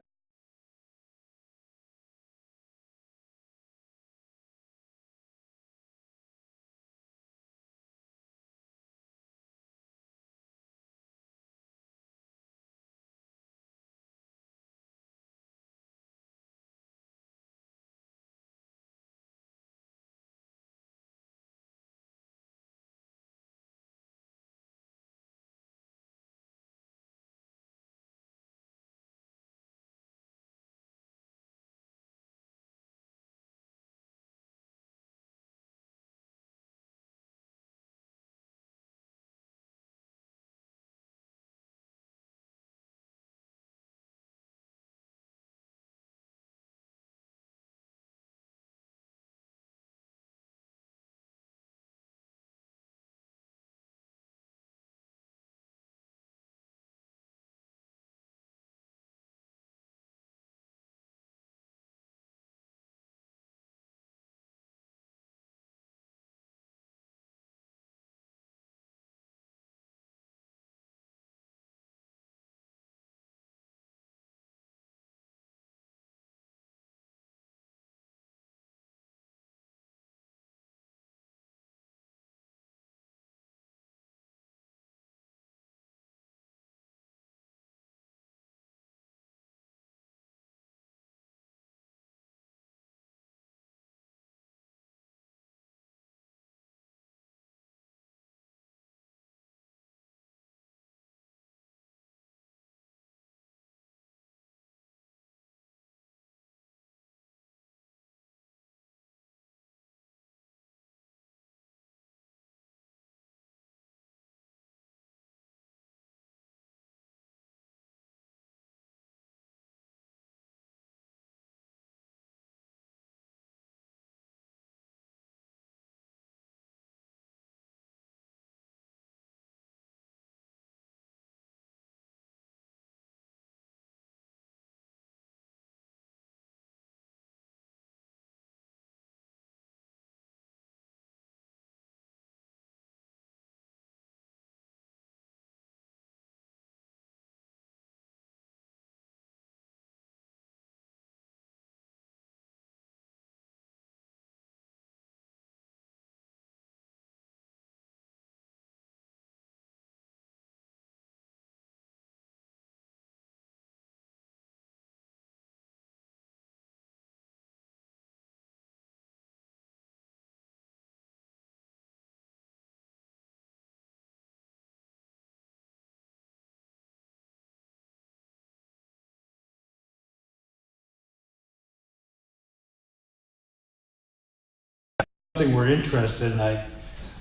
S15: we're interested in.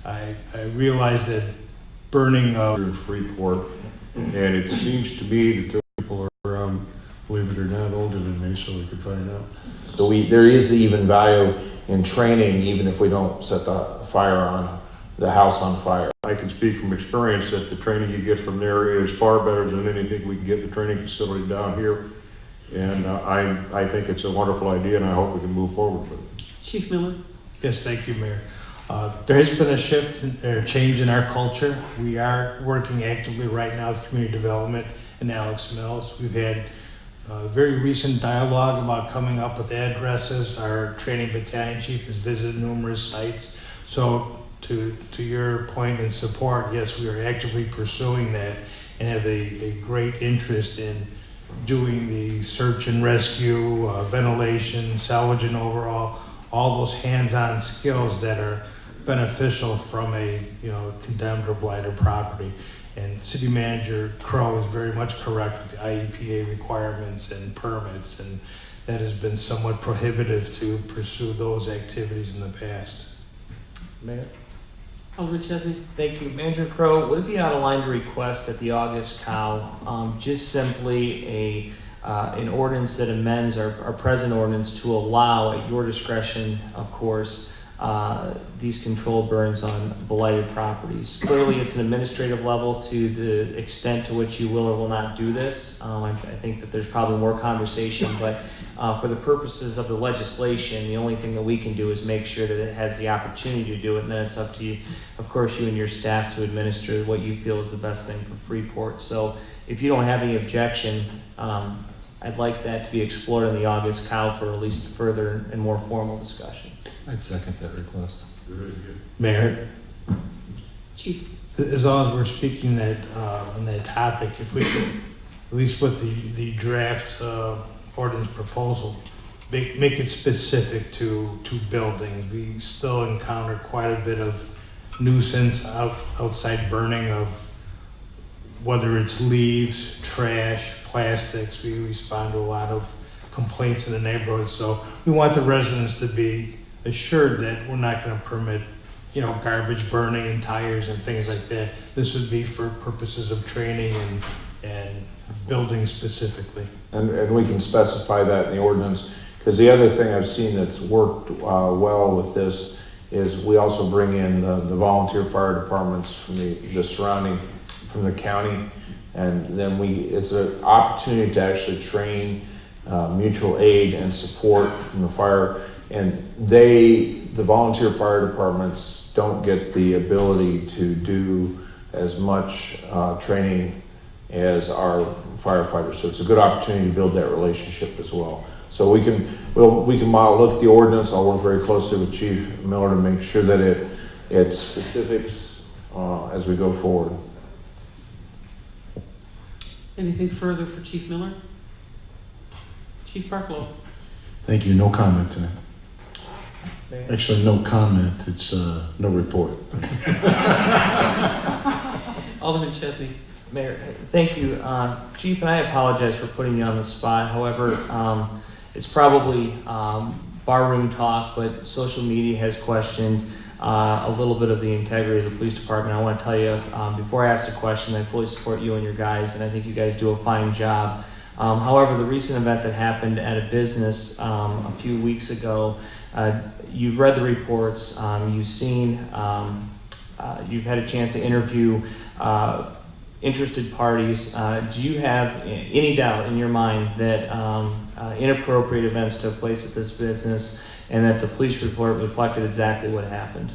S15: I realize that burning of
S9: in Freeport, and it seems to me that
S1: People are, believe it or not, older than me, so we could find out.
S6: So there is even value in training, even if we don't set the house on fire.
S9: I can speak from experience that the training you get from there is far better than anything we can get in the training facility down here. And I think it's a wonderful idea, and I hope we can move forward with it.
S5: Chief Miller?
S15: Yes, thank you, Mayor. There has been a shift, a change in our culture. We are working actively right now with community development in Alex Mills. We've had very recent dialogue about coming up with addresses. Our training battalion chief has visited numerous sites. So to your point and support, yes, we are actively pursuing that and have a great interest in doing the search and rescue, ventilation, salvage and overall, all those hands-on skills that are beneficial from a condemned or blighted property. And City Manager Crow is very much correct with the IEPA requirements and permits, and that has been somewhat prohibitive to pursue those activities in the past.
S10: Mayor?
S5: Alderman Chesney?
S10: Thank you. Manager Crow, would it be out of line to request at the August COW just simply an ordinance that amends our present ordinance to allow, at your discretion, of course, these controlled burns on blighted properties? Clearly, it's an administrative level to the extent to which you will or will not do this. I think that there's probably more conversation, but for the purposes of the legislation, the only thing that we can do is make sure that it has the opportunity to do it, and then it's up to you, of course, you and your staff to administer what you feel is the best thing for Freeport. So if you don't have any objection, I'd like that to be explored in the August COW for at least further and more formal discussion.
S14: I'd second that request.
S15: Mayor,
S5: Chief?
S15: as long as we're speaking on that topic, if we could, at least with the draft ordinance proposal, make it specific to buildings. We still encounter quite a bit of nuisance outside burning of whether it's leaves, trash, plastics. We respond to a lot of complaints in the neighborhood, so we want the residents to be assured that we're not going to permit, garbage burning and tires and things like that. This would be for purposes of training and building specifically.
S6: And we can specify that in the ordinance, because the other thing I've seen that's worked well with this is we also bring in the volunteer fire departments from the surrounding, from the county, and then it's an opportunity to actually train mutual aid and support from the fire. And the volunteer fire departments don't get the ability to do as much training as our firefighters. So it's a good opportunity to build that relationship as well. So we can look at the ordinance. I'll work very closely with Chief Miller to make sure that it specifics as we go forward.
S5: Anything further for Chief Miller? Chief Barklow?
S13: Thank you. No comment tonight. Actually, no comment. It's no report.
S5: Alderman Chesney?
S10: Mayor, thank you. Chief, and I apologize for putting you on the spot. However, it's probably barroom talk, but social media has questioned a little bit of the integrity of the police department. I want to tell you, before I ask the question, I fully support you and your guys, and I think you guys do a fine job. However, the recent event that happened at a business a few weeks ago, you've read the reports, you've seen, you've had a chance to interview interested parties. Do you have any doubt in your mind that inappropriate events took place at this business and that the police report reflected exactly what happened?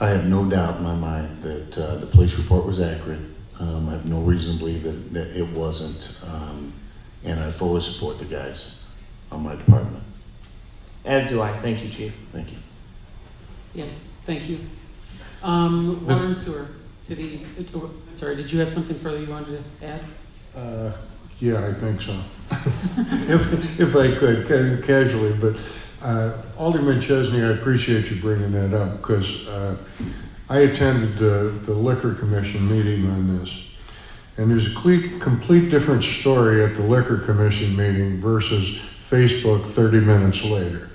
S13: I have no doubt in my mind that the police report was accurate. I have no reason to believe that it wasn't, and I fully support the guys on my department.
S10: As do I. Thank you, Chief.
S13: Thank you.
S5: Yes, thank you. Water and Sewer, City, sorry, did you have something further you wanted to add?
S1: Yeah, I think so. if I could, casually, but Alderman Chesney, I appreciate you bringing that up, because I attended the Liquor Commission meeting on this, and there's a complete different story at the Liquor Commission meeting versus Facebook 30 minutes later.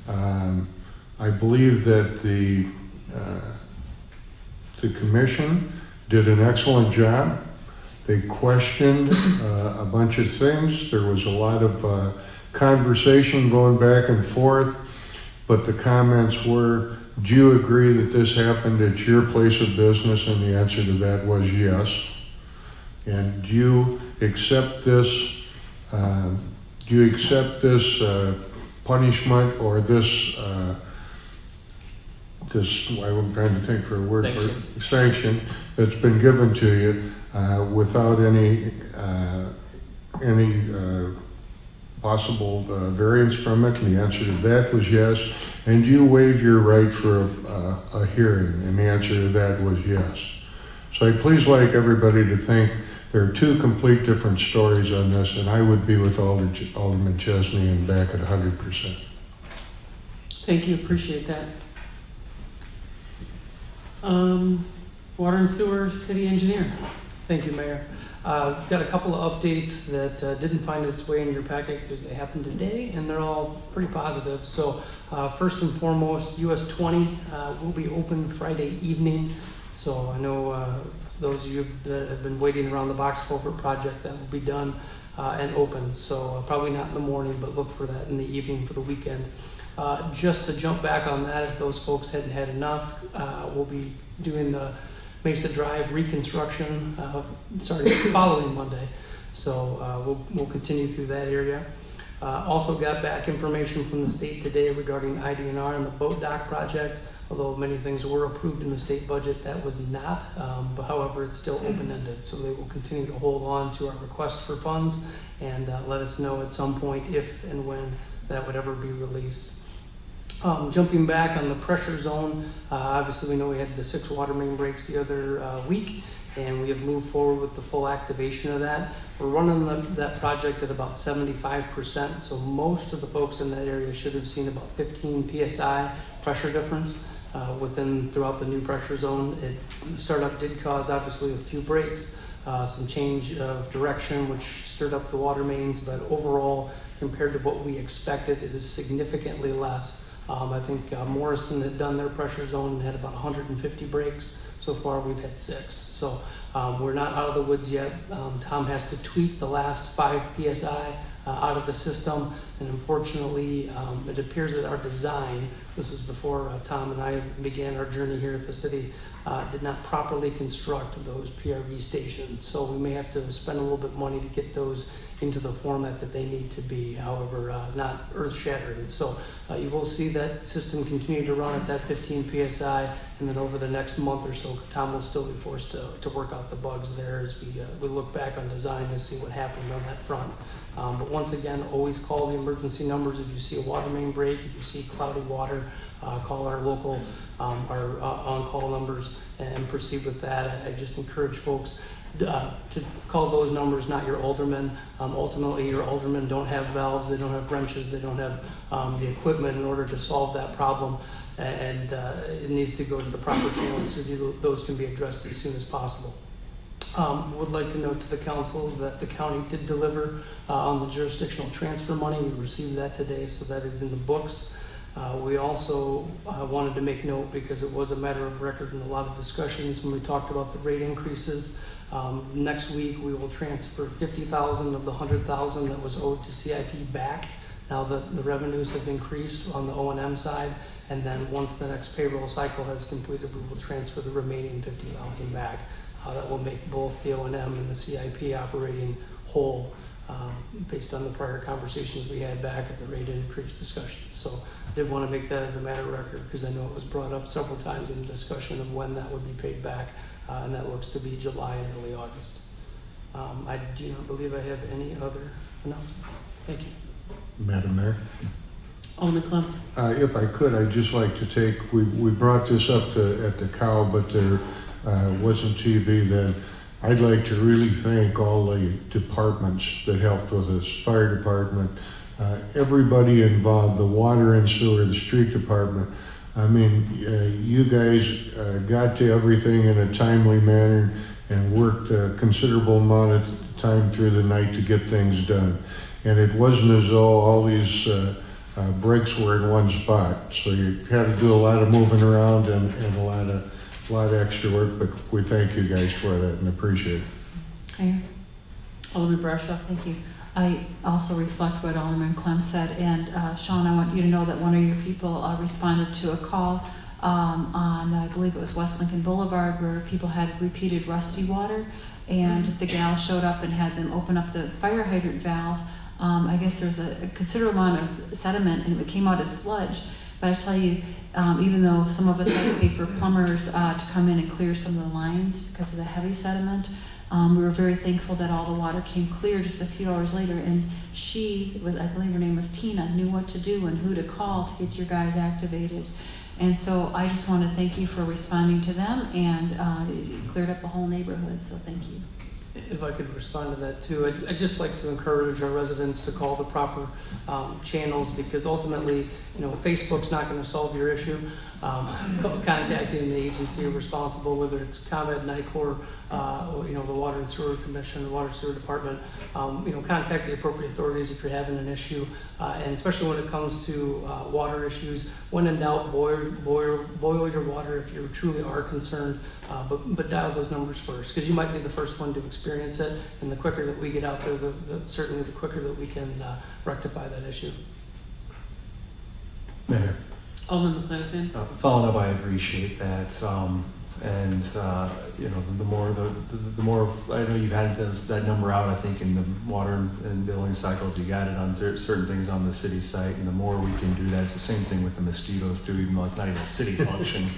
S1: I believe that the commission did an excellent job. They questioned a bunch of things. There was a lot of conversation going back and forth, but the comments were, do you agree that this happened at your place of business? And the answer to that was yes. And do you accept this punishment or this I'm trying to think for a word for sanction that's been given to you without any possible variance from it? And the answer to that was yes. And do you waive your right for a hearing? And the answer to that was yes. So I'd please like everybody to think there are two complete different stories on this, and I would be with Alderman Chesney and back at 100%.
S2: Thank you, appreciate that. Water and Sewer City Engineer. Thank you, Mayor. Got a couple of updates that didn't find its way in your packet because they happened today, and they're all pretty positive. So first and foremost, US 20 will be open Friday evening. So I know those of you that have been waiting around the box culvert project, that will be done and open. So probably not in the morning, but look for that in the evening for the weekend. Just to jump back on that, if those folks hadn't had enough, we'll be doing the Mesa Drive reconstruction starting following Monday. So we'll continue through that area. Also got back information from the state today regarding IDNR and the boat dock project. Although many things were approved in the state budget, that was not. But however, it's still open-ended. So they will continue to hold on to our request for funds and let us know at some point if and when that would ever be released. Jumping back on the pressure zone, obviously we know we had the 6 water main breaks the other week, and we have moved forward with the full activation of that. We're running that project at about 75%, so most of the folks in that area should have seen about 15 PSI pressure difference throughout the new pressure zone. The startup did cause obviously a few breaks, some change of direction which stirred up the water mains, but overall compared to what we expected, it is significantly less. I think Morrison had done their pressure zone and had about 150 breaks. So far we've had 6. So we're not out of the woods yet. Tom has to tweak the last 5 PSI out of the system, and unfortunately it appears that our design, this is before Tom and I began our journey here at the city, did not properly construct those PRV stations. So we may have to spend a little bit of money to get those into the format that they need to be, however, not earth-shattering. So you will see that system continue to run at that 15 PSI, and then over the next month or so, Tom will still be forced to work out the bugs there as we look back on design and see what happened on that front. But once again, always call the emergency numbers if you see a water main break, if you see cloudy water, call our local, our on-call numbers and proceed with that. I just encourage folks to call those numbers, not your aldermen. Ultimately, your aldermen don't have valves, they don't have wrenches, they don't have the equipment in order to solve that problem, and it needs to go to the proper channels so those can be addressed as soon as possible. Would like to note to the council that the county did deliver on the jurisdictional transfer money. We received that today, so that is in the books. We also wanted to make note, because it was a matter of record in a lot of discussions when we talked about the rate increases. Next week we will transfer $50,000 of the $100,000 that was owed to CIP back, now that the revenues have increased on the O&M side, and then once the next payroll cycle has completed, we will transfer the remaining $50,000 back. That will make both the O&M and the CIP operating whole, based on the prior conversations we had back at the rate increase discussion. So I did want to make that as a matter of record, because I know it was brought up several times in the discussion of when that would be paid back, and that looks to be July and early August. I do not believe I have any other announcements. Thank you.
S1: Madam Mayor?
S2: Alderman Clem.
S1: If I could, I'd just like to take, we brought this up at the cow, but there wasn't TV then. I'd like to really thank all the departments that helped with this, fire department, everybody involved, the water and sewer, the street department. I mean, you guys got to everything in a timely manner and worked a considerable amount of time through the night to get things done. And it wasn't as though all these breaks were in one spot. So you had to do a lot of moving around and a lot of extra work, but we thank you guys for that and appreciate it.
S12: Mayor?
S5: Alderman Bradshaw.
S12: Thank you. I also reflect what Alderman Clem said, and Sean, I want you to know that one of your people responded to a call on, I believe it was West Lincoln Boulevard, where people had repeated rusty water, and the gal showed up and had them open up the fire hydrant valve. I guess there's a considerable amount of sediment, and it came out as sludge. But I tell you, even though some of us had to pay for plumbers to come in and clear some of the lines because of the heavy sediment, we were very thankful that all the water came clear just a few hours later, and she, I believe her name was Tina, knew what to do and who to call to get your guys activated. And so I just want to thank you for responding to them, and it cleared up the whole neighborhood, so thank you.
S2: If I could respond to that too, I'd just like to encourage our residents to call the proper channels, because ultimately, Facebook's not going to solve your issue. Contacting the agency responsible, whether it's ComEd, NICOR, the Water and Sewer Commission, the Water and Sewer Department, contact the appropriate authorities if you're having an issue, and especially when it comes to water issues. When in doubt, boil your water if you truly are concerned, but dial those numbers first, because you might be the first one to experience it, and the quicker that we get out there, certainly the quicker that we can rectify that issue.
S4: Mayor.
S5: Alderman McClanahan.
S4: Following up, I appreciate that. The more I know you've had that number out, I think in the water and billing cycles, you got it on certain things on the city site, and the more we can do that, it's the same thing with the mosquitoes too, even though it's not even a city function.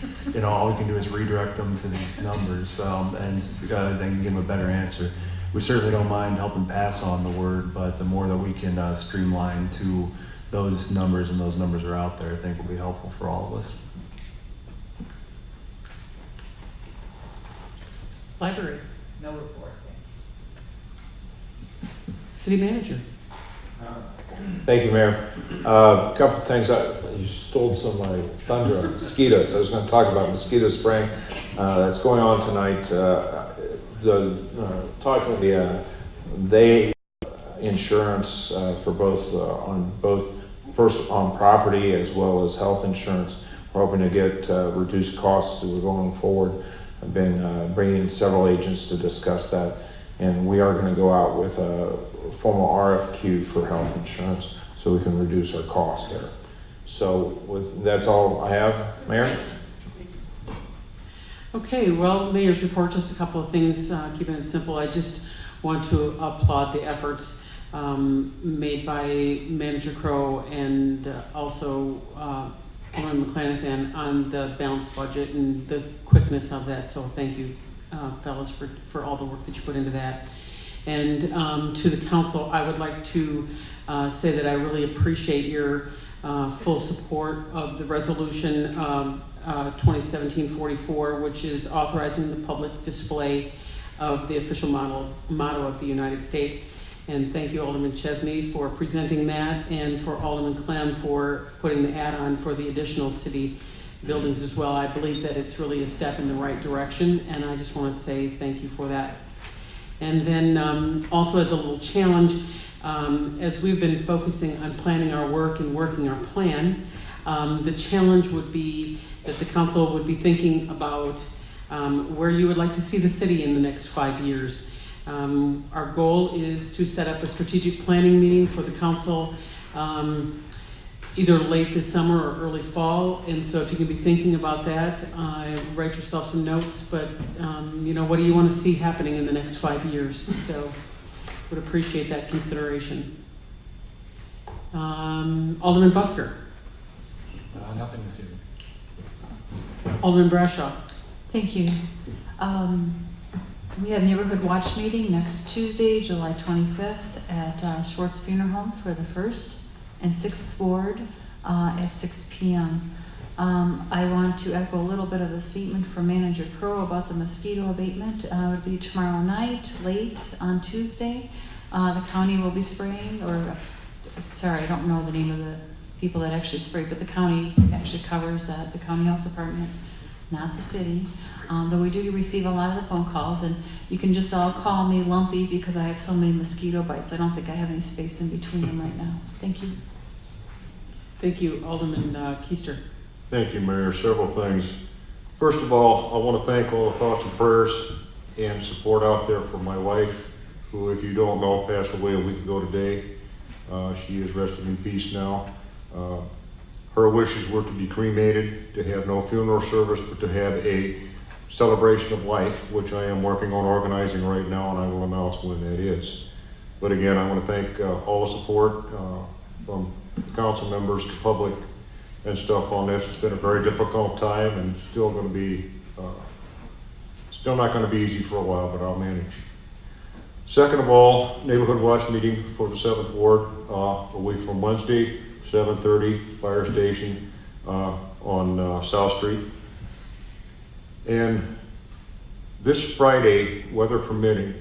S4: All we can do is redirect them to these numbers, and then give them a better answer. We certainly don't mind helping pass on the word, but the more that we can streamline to those numbers, and those numbers are out there, I think will be helpful for all of us.
S5: Library.
S7: No report.
S5: City Manager.
S6: Thank you, Mayor. A couple of things. You stole some of my thunder on mosquitoes. I was going to talk about mosquito spraying that's going on tonight. Talking to the insurance for both on property as well as health insurance. We're hoping to get reduced costs as we're going forward. I've been bringing in several agents to discuss that, and we are going to go out with a formal RFQ for health insurance so we can reduce our costs there. So that's all I have, Mayor.
S5: Okay, well, Mayor's report, just a couple of things, keeping it simple. I just want to applaud the efforts made by Manager Crow and also Alderman McClanahan on the balanced budget and the quickness of that. So thank you, fellas, for all the work that you put into that. And to the council, I would like to say that I really appreciate your full support of the resolution 2017-44, which is authorizing the public display of the official motto of the United States. And thank you, Alderman Chesney, for presenting that, and for Alderman Clem for putting the add-on for the additional city buildings as well. I believe that it's really a step in the right direction, and I just want to say thank you for that. And then also as a little challenge, as we've been focusing on planning our work and working our plan, the challenge would be that the council would be thinking about where you would like to see the city in the next 5 years. Our goal is to set up a strategic planning meeting for the council either late this summer or early fall. And so if you can be thinking about that, write yourself some notes, but what do you want to see happening in the next 5 years? So would appreciate that consideration. Alderman Busker.
S14: Nothing this evening.
S5: Alderman Bradshaw.
S12: Thank you. We have neighborhood watch meeting next Tuesday, July 25th at Schwartz Funeral Home for the 1st and 6th Ward at 6 p.m. I want to echo a little bit of the statement from Manager Crow about the mosquito abatement. It would be tomorrow night, late on Tuesday. The county will be spraying, I don't know the name of the people that actually spray, but the county actually covers that, the county health department, not the city. Though we do receive a lot of the phone calls, and you can just all call me Lumpy because I have so many mosquito bites. I don't think I have any space in between them right now. Thank you.
S5: Thank you. Alderman Keister.
S9: Thank you, Mayor. Several things. First of all, I want to thank all the thoughts and prayers and support out there for my wife, who, if you don't know, passed away a week ago today. She is resting in peace now. Her wishes were to be cremated, to have no funeral service, but to have a celebration of life, which I am working on organizing right now, and I will announce when that is. But again, I want to thank all the support from council members to public and stuff on this. It's been a very difficult time and still going to be, still not going to be easy for a while, but I'll manage. Second of all, neighborhood watch meeting for the 7th Ward a week from Wednesday, 7:30, fire station on South Street. And this Friday, weather permitting,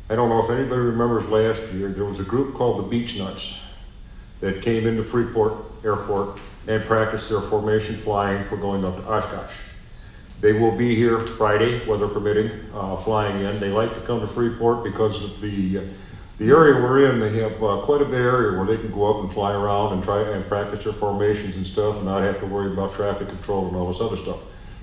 S9: I don't know if anybody remembers last year, there was a group called the Beach Nuts that came into Freeport Airport and practiced their formation flying for going up to Oshkosh. They will be here Friday, weather permitting, flying in. They like to come to Freeport because of the area we're in. They have quite a bit of area where they can go up and fly around and try and practice their formations and stuff and not have to worry about traffic control and all this other stuff.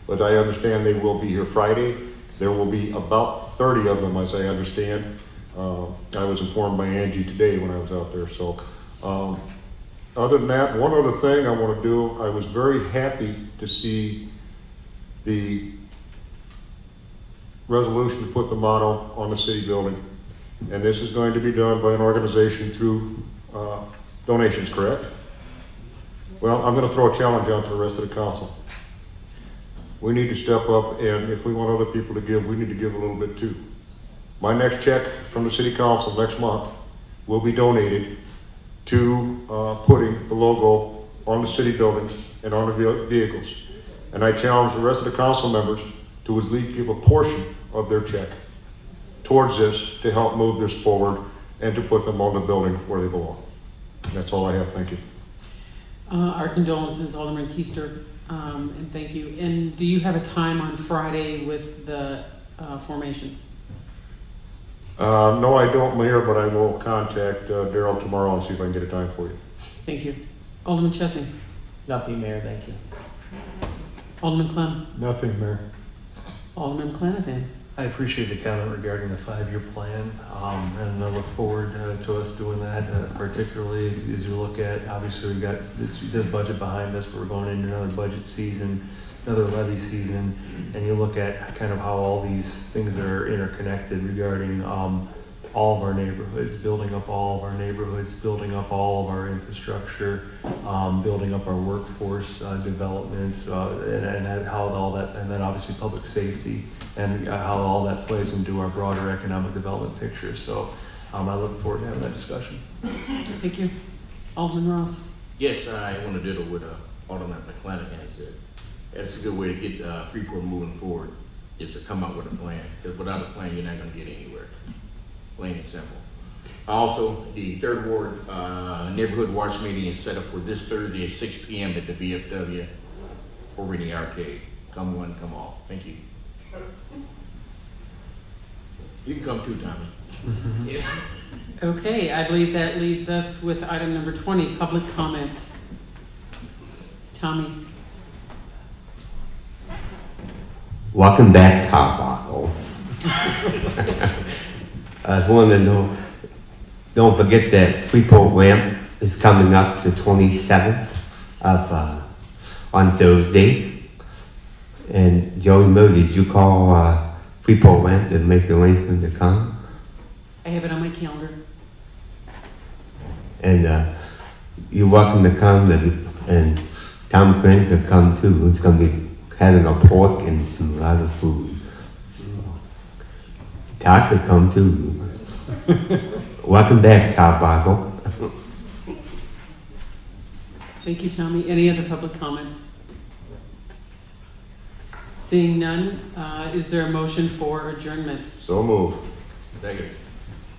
S9: But I understand they will be here Friday. There will be about 30 of them, as I understand. I was informed by Angie today when I was out there. So other than that, one other thing I want to do, I was very happy to see the resolution to put the motto on the city building. And this is going to be done by an organization through donations, correct? Well, I'm going to throw a challenge out to the rest of the council. We need to step up, and if we want other people to give, we need to give a little bit too. My next check from the city council next month will be donated to putting the logo on the city buildings and on the vehicles. And I challenge the rest of the council members to at least give a portion of their check towards this to help move this forward and to put them on the building where they belong. And that's all I have. Thank you.
S5: Our condolences, Alderman Keister, and thank you. And do you have a time on Friday with the formations?
S9: No, I don't, Mayor, but I will contact Daryl tomorrow and see if I can get a time for you.
S5: Thank you. Alderman Chessing.
S10: Nothing, Mayor, thank you.
S5: Alderman Clem.
S1: Nothing, Mayor.
S5: Alderman Clanavan.
S4: I appreciate the comment regarding the 5-year plan, and I look forward to us doing that, particularly as you look at, obviously we've got this budget behind us, but we're going into another budget season, another levy season, and you look at kind of how all these things are interconnected regarding all of our neighborhoods, building up all of our neighborhoods, building up all of our infrastructure, building up our workforce development, and how all that, and then obviously public safety, and how all that plays into our broader economic development picture. So I look forward to having that discussion.
S5: Thank you. Alderman Ross.
S16: Yes, I want to ditto what Alderman McClanahan said. That's a good way to get Freeport moving forward, is to come up with a plan. Because without a plan, you're not going to get anywhere. Plain and simple. Also, the 3rd Ward Neighborhood Watch meeting is set up for this Thursday at 6 p.m. at the VFW over in the arcade. Come one, come all. Thank you. You can come too, Tommy.
S5: Okay, I believe that leaves us with item number 20, public comments. Tommy.
S17: Welcome back, Top I was wanting to know, don't forget that Freeport Ramp is coming up the 27th of on Thursday. And Joey Moe, did you call Freeport Ramp to make the arrangement to come?
S5: I have it on my calendar.
S17: And you're welcome to come, and Tom Quinn could come too. It's going to be having a pork and some other food. Todd could come too. Welcome back, Carbaggle.
S5: Thank you, Tommy. Any other public comments? Seeing none, is there a motion for adjournment?
S9: So move.
S16: Second.